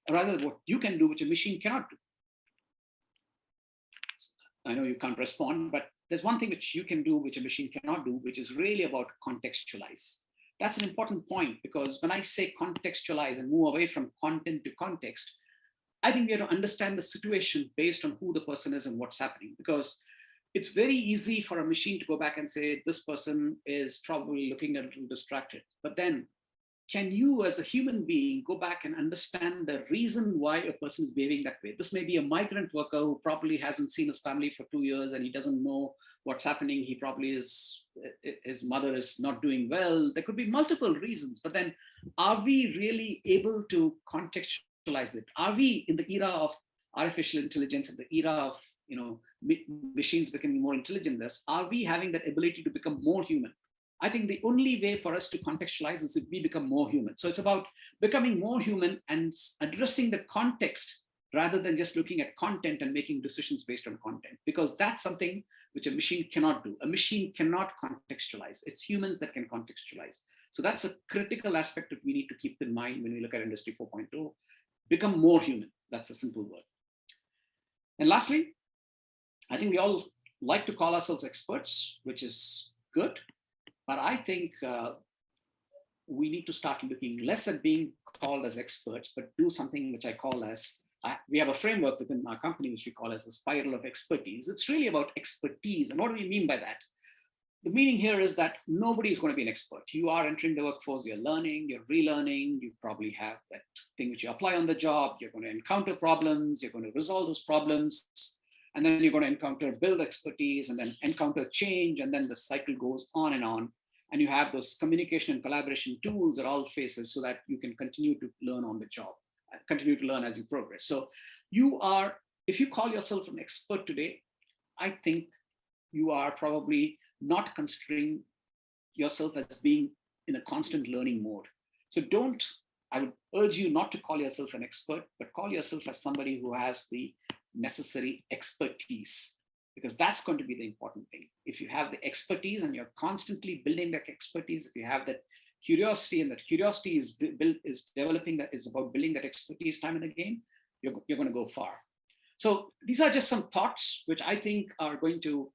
or rather what you can do, which a machine cannot do? I know you can't respond, but there's one thing which you can do, which a machine cannot do, which is really about contextualize. That's an important point, because when I say contextualize and move away from content to context, I think we have to understand the situation based on who the person is and what's happening, because it's very easy for a machine to go back and say, this person is probably looking a little distracted. But then can you as a human being go back and understand the reason why a person is behaving that way? This may be a migrant worker who probably hasn't seen his family for 2 years and he doesn't know what's happening. He probably is, his mother is not doing well. There could be multiple reasons, but then are we really able to contextualize it? Are we in the era of artificial intelligence, in the era of machines becoming more intelligent than us, are we having that ability to become more human? I think the only way for us to contextualize is if we become more human. So it's about becoming more human and addressing the context rather than just looking at content and making decisions based on content, because that's something which a machine cannot do. A machine cannot contextualize. It's humans that can contextualize. So that's a critical aspect that we need to keep in mind when we look at Industry 4.0. Become more human. That's a simple word. And lastly, I think we all like to call ourselves experts, which is good. But I think we need to start looking less at being called as experts, but do something which I call as, we have a framework within our company, which we call as the spiral of expertise. It's really about expertise. And what do we mean by that? The meaning here is that nobody is going to be an expert. You are entering the workforce, you're learning, you're relearning, you probably have that thing which you apply on the job, you're going to encounter problems, you're going to resolve those problems, and then you're going to build expertise, and then encounter change, and then the cycle goes on. And you have those communication and collaboration tools at all phases so that you can continue to learn on the job, continue to learn as you progress. So if you call yourself an expert today, I think you are probably not considering yourself as being in a constant learning mode. So I would urge you not to call yourself an expert, but call yourself as somebody who has the necessary expertise, because that's going to be the important thing. If you have the expertise and you're constantly building that expertise, if you have that curiosity, and that curiosity is developing, that is about building that expertise time and again, you're going to go far. So these are just some thoughts which I think are going to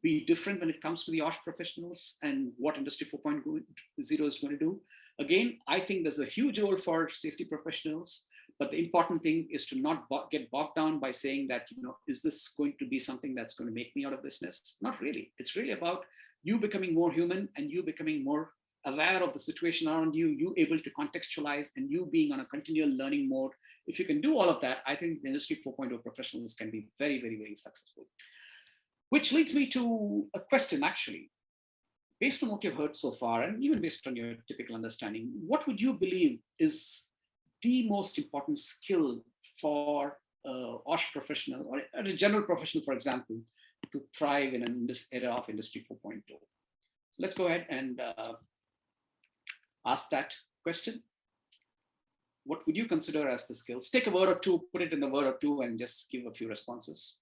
be different when it comes to the OSH professionals and what Industry 4.0 is going to do. Again, I think there's a huge role for safety professionals, but the important thing is to not get bogged down by saying that, is this going to be something that's going to make me out of business? Not really. It's really about you becoming more human and you becoming more aware of the situation around you, you able to contextualize, and you being on a continual learning mode. If you can do all of that, I think the Industry 4.0 professionals can be very, very, very successful. Which leads me to a question, actually. Based on what you've heard so far, and even based on your typical understanding, what would you believe is the most important skill for an OSH professional or a general professional, for example, to thrive in this era of Industry 4.0? So let's go ahead and ask that question. What would you consider as the skills? Take a word or two, put it in the word or two, and just give a few responses.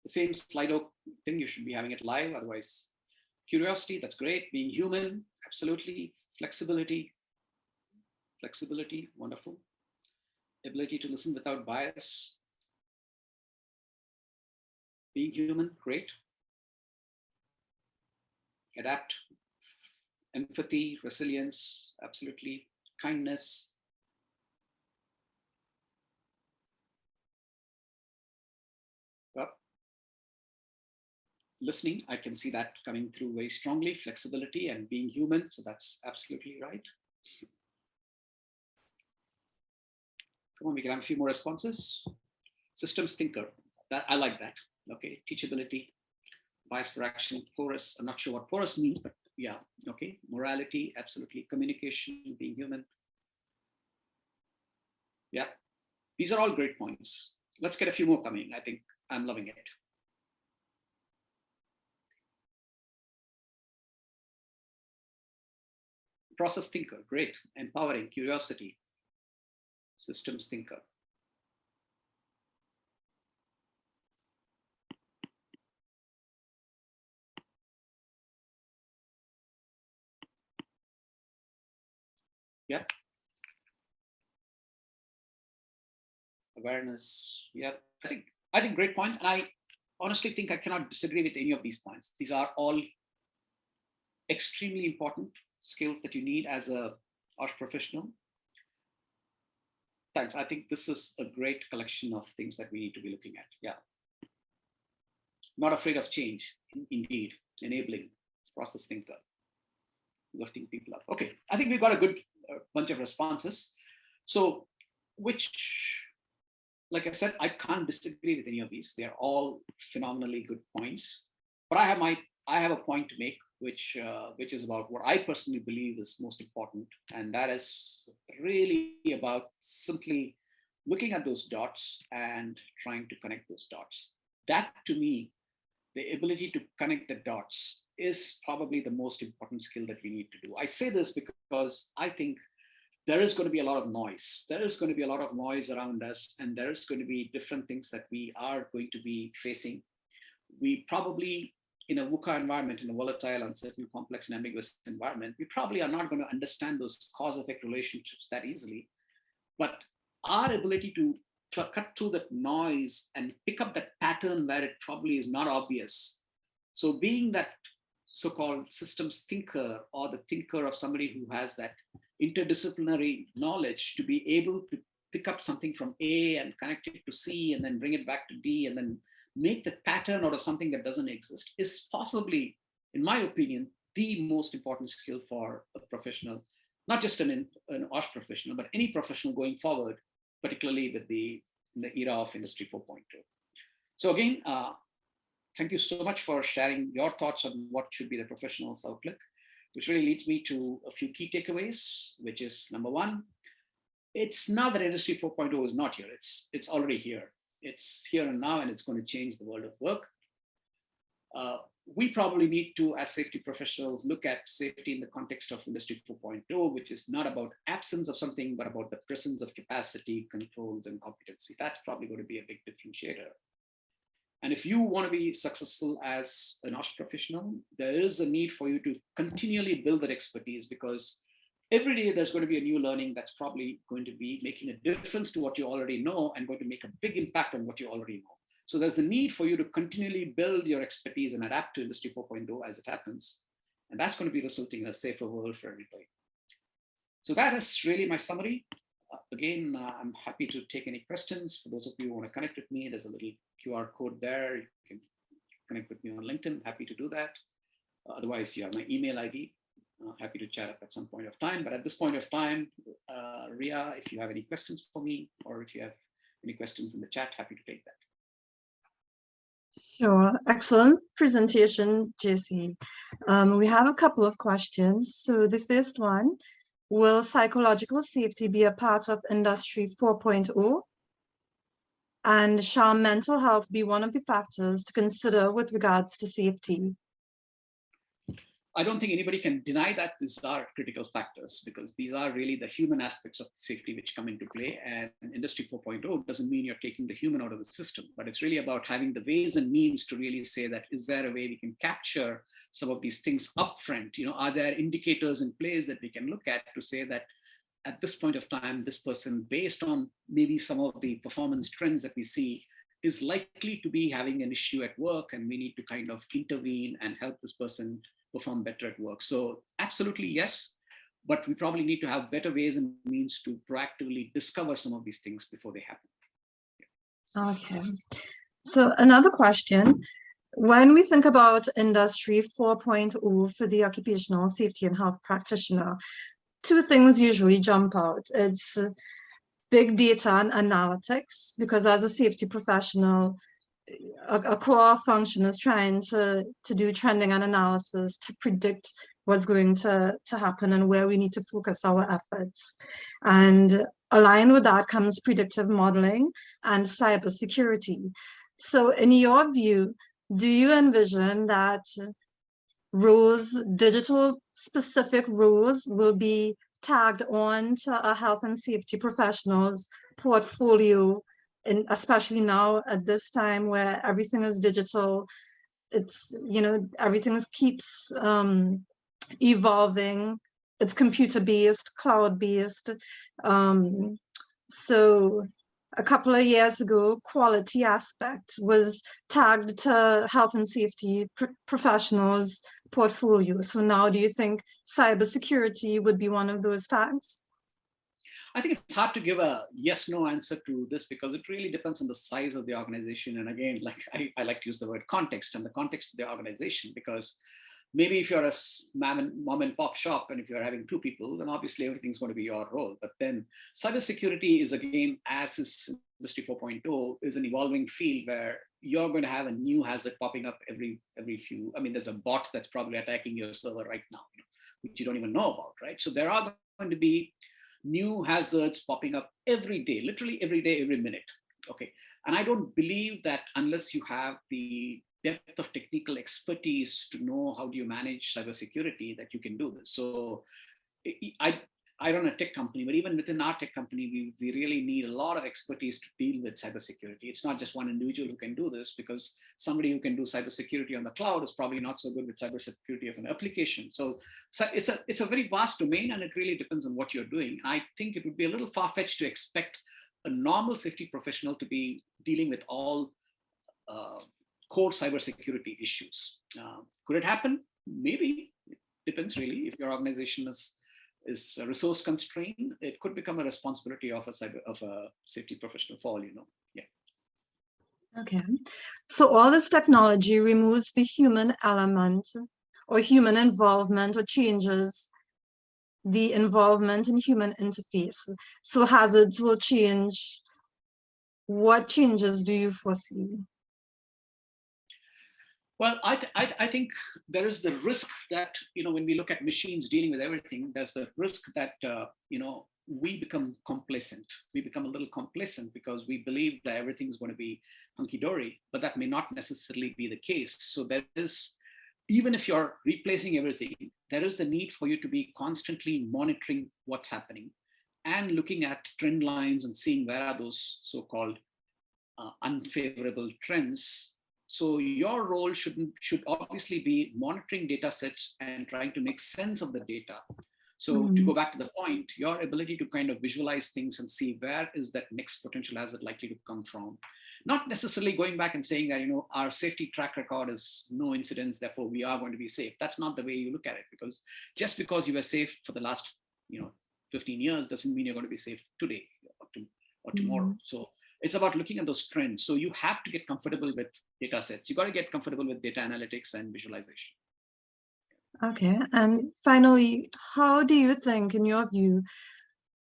The same Slido thing, you should be having it live, otherwise. Curiosity, that's great. Being human, absolutely. Flexibility, wonderful. Ability to listen without bias. Being human, great. Adapt, empathy, resilience, absolutely. Kindness. Well, listening, I can see that coming through very strongly. Flexibility and being human, so that's absolutely right. Come on, we can have a few more responses. Systems thinker, that I like that. Okay, teachability, bias for action, porous. I'm not sure what porous means, but yeah, okay. Morality, absolutely. Communication, being human. Yeah, these are all great points. Let's get a few more coming. I think I'm loving it. Process thinker, great. Empowering, curiosity. systems thinker. Yep. Awareness. Yep. I think great point. And I honestly think I cannot disagree with any of these points. These are all extremely important skills that you need as a OSH professional. Thanks. I think this is a great collection of things that we need to be looking at. Yeah. Not afraid of change, indeed. Enabling, process thinker, lifting people up. Okay, I think we've got a good bunch of responses. So, like I said, I can't disagree with any of these. They're all phenomenally good points. But I have a point to make, which is about what I personally believe is most important, and that is really about simply looking at those dots and trying to connect those dots. That, to me, the ability to connect the dots is probably the most important skill that we need to do. I say this because I think there is going to be a lot of noise. There is going to be a lot of noise around us, and there is going to be different things that we are going to be facing. We probably, in a VUCA environment, in a volatile, uncertain, complex, and ambiguous environment, we probably are not going to understand those cause-effect relationships that easily. But our ability to cut through that noise and pick up that pattern where it probably is not obvious. So being that so-called systems thinker, or the thinker of somebody who has that interdisciplinary knowledge to be able to pick up something from A and connect it to C and then bring it back to D and then make the pattern out of something that doesn't exist, is possibly, in my opinion, the most important skill for a professional, not just an OSH professional, but any professional going forward, particularly with in the era of Industry 4.0. So again, thank you so much for sharing your thoughts on what should be the professional's outlook, which really leads me to a few key takeaways, which is number one, it's not that Industry 4.0 is not here, it's already here. It's here and now, and it's going to change the world of work. We probably need to, as safety professionals, look at safety in the context of Industry 4.0, which is not about absence of something, but about the presence of capacity, controls, and competency. That's probably going to be a big differentiator. And if you want to be successful as an OSH professional, there is a need for you to continually build that expertise, because every day there's going to be a new learning that's probably going to be making a difference to what you already know and going to make a big impact on what you already know. So there's the need for you to continually build your expertise and adapt to Industry 4.0 as it happens. And that's going to be resulting in a safer world for everybody. So that is really my summary. Again, I'm happy to take any questions. For those of you who want to connect with me, there's a little QR code there. You can connect with me on LinkedIn. Happy to do that. Otherwise, you have my email ID. Happy to chat up at some point of time. But at this point of time, Ria, if you have any questions for me, or if you have any questions in the chat, happy to take that. Sure, excellent presentation, JC. We have a couple of questions. So the first one, will psychological safety be a part of Industry 4.0? And shall mental health be one of the factors to consider with regards to safety? I don't think anybody can deny that these are critical factors, because these are really the human aspects of safety which come into play. And Industry 4.0 doesn't mean you're taking the human out of the system, but it's really about having the ways and means to really say that, is there a way we can capture some of these things upfront? You know, are there indicators in place that we can look at to say that at this point of time, this person, based on maybe some of the performance trends that we see, is likely to be having an issue at work, and we need to kind of intervene and help this person perform better at work. So absolutely yes, but we probably need to have better ways and means to proactively discover some of these things before they happen. Okay, so another question. When we think about Industry 4.0 for the occupational safety and health practitioner, two things usually jump out. It's big data and analytics, because as a safety professional, a core function is trying to do trending and analysis to predict what's going to happen and where we need to focus our efforts. And aligned with that comes predictive modeling and cybersecurity. So in your view, do you envision that roles, digital specific roles, will be tagged on to a health and safety professionals portfolio, and especially now at this time where everything is digital, it's, you know, everything keeps evolving. It's computer-based, cloud-based. So a couple of years ago, quality aspect was tagged to health and safety professionals portfolio. So now do you think cybersecurity would be one of those tags? I think it's hard to give a yes, no answer to this because it really depends on the size of the organization. And again, like I like to use the word context and the context of the organization, because maybe if you're a mom and pop shop and if you're having 2 people, then obviously everything's going to be your role. But then cybersecurity is, again, as is Industry 4.0, is an evolving field where you're going to have a new hazard popping up every few. I mean, there's a bot that's probably attacking your server right now, which you don't even know about, right? So there are going to be new hazards popping up every day, literally every day, every minute. Okay. And I don't believe that unless you have the depth of technical expertise to know how do you manage cybersecurity, that you can do this. So I run a tech company, but even within our tech company, we really need a lot of expertise to deal with cybersecurity. It's not just one individual who can do this, because somebody who can do cybersecurity on the cloud is probably not so good with cybersecurity of an application. So it's a very vast domain, and it really depends on what you're doing. I think it would be a little far-fetched to expect a normal safety professional to be dealing with all core cybersecurity issues. Could it happen? Maybe. It depends really. If your organization is resource constrained, it could become a responsibility of a safety professional for all you know. Yeah. Okay. So all this technology removes the human element or human involvement, or changes the involvement in human interface. So hazards will change. What changes do you foresee? Well, I think there is the risk that, when we look at machines dealing with everything, there's the risk that, we become complacent. We become a little complacent because we believe that everything's going to be hunky-dory, but that may not necessarily be the case. So there is, even if you're replacing everything, there is the need for you to be constantly monitoring what's happening and looking at trend lines and seeing where are those so-called unfavorable trends. So your role should obviously be monitoring data sets and trying to make sense of the data. So to go back to the point, your ability to kind of visualize things and see where is that next potential hazard likely to come from. Not necessarily going back and saying that, our safety track record is no incidents, therefore we are going to be safe. That's not the way you look at it, because just because you were safe for the last, 15 years doesn't mean you're going to be safe today or tomorrow. So it's about looking at those trends. So you have to get comfortable with data sets. You got to get comfortable with data analytics and visualization. Okay. And finally, how do you think, in your view,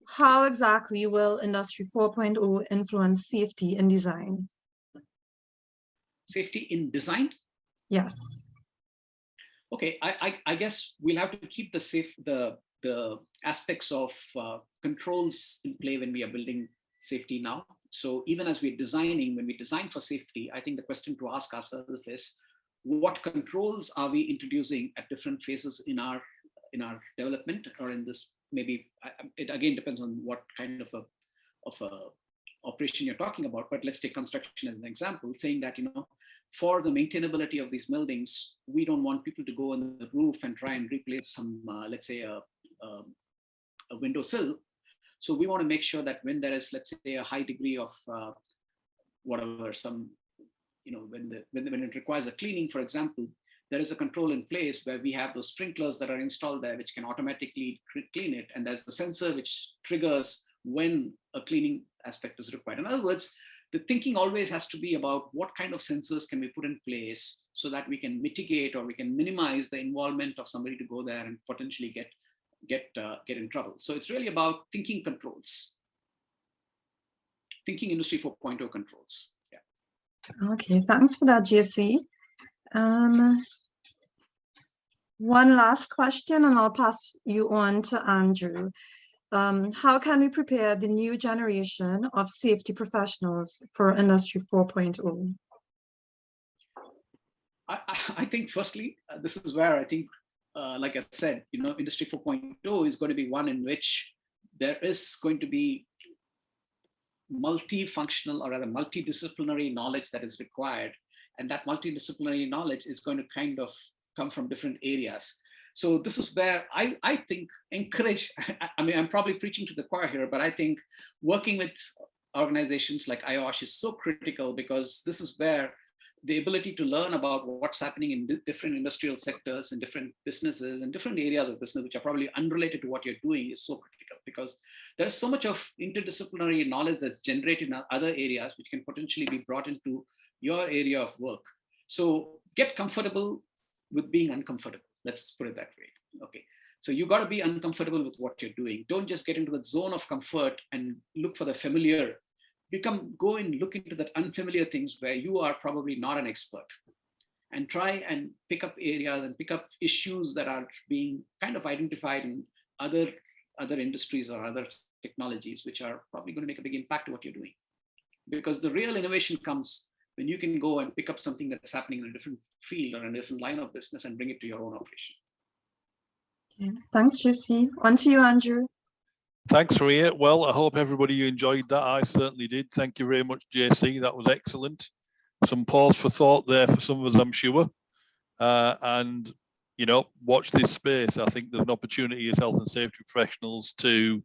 how exactly will Industry 4.0 influence safety in design? Safety in design? Yes. Okay, I guess we'll have to keep the aspects of controls in play when we are building safety now. So even as we're designing, when we design for safety, I think the question to ask ourselves is, what controls are we introducing at different phases in our development, or in this, maybe it again depends on what kind of a operation you're talking about. But let's take construction as an example, saying that, for the maintainability of these buildings, we don't want people to go on the roof and try and replace some, let's say a windowsill. So we want to make sure that when there is, let's say, a high degree of whatever, some, when it requires a cleaning, for example, there is a control in place where we have those sprinklers that are installed there, which can automatically clean it. And there's the sensor which triggers when a cleaning aspect is required. In other words, the thinking always has to be about what kind of sensors can we put in place so that we can mitigate or we can minimize the involvement of somebody to go there and potentially get in trouble. So it's really about thinking controls, thinking Industry 4.0 controls. Yeah. Okay, thanks for that, JC. One last question, and I'll pass you on to Andrew. How can we prepare the new generation of safety professionals for Industry 4.0? I think firstly, this is where I think like I said, Industry 4.0 is going to be one in which there is going to be multifunctional or rather multidisciplinary knowledge that is required. And that multidisciplinary knowledge is going to kind of come from different areas. So this is where I think encourage, I mean, I'm probably preaching to the choir here, but I think working with organizations like IOSH is so critical, because this is where the ability to learn about what's happening in different industrial sectors and different businesses and different areas of business, which are probably unrelated to what you're doing, is so critical, because there's so much of interdisciplinary knowledge that's generated in other areas, which can potentially be brought into your area of work. So get comfortable with being uncomfortable. Let's put it that way. Okay. So you got to be uncomfortable with what you're doing. Don't just get into the zone of comfort and look for the familiar. Go and look into that unfamiliar things where you are probably not an expert, and try and pick up areas and pick up issues that are being kind of identified in other industries or other technologies, which are probably going to make a big impact to what you're doing. Because the real innovation comes when you can go and pick up something that's happening in a different field or in a different line of business and bring it to your own operation. Okay. Thanks, Jesse. On to you, Andrew. Thanks, Ria. Well, I hope everybody enjoyed that. I certainly did. Thank you very much, JC. That was excellent. Some pause for thought there for some of us, I'm sure. And, watch this space. I think there's an opportunity as health and safety professionals to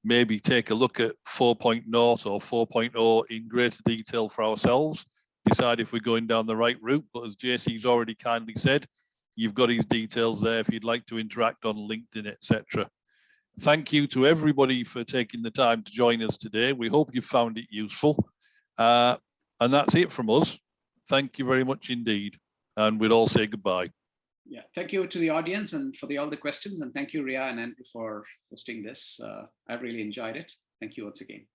maybe take a look at 4.0 or 4.0 in greater detail for ourselves, decide if we're going down the right route. But as JC's already kindly said, you've got his details there if you'd like to interact on LinkedIn, etc. Thank you to everybody for taking the time to join us today. We hope you found it useful. And that's it from us. Thank you very much indeed. And we'll all say goodbye. Yeah, thank you to the audience and for all the questions. And thank you, Ria and Andrew, for hosting this. I've really enjoyed it. Thank you once again.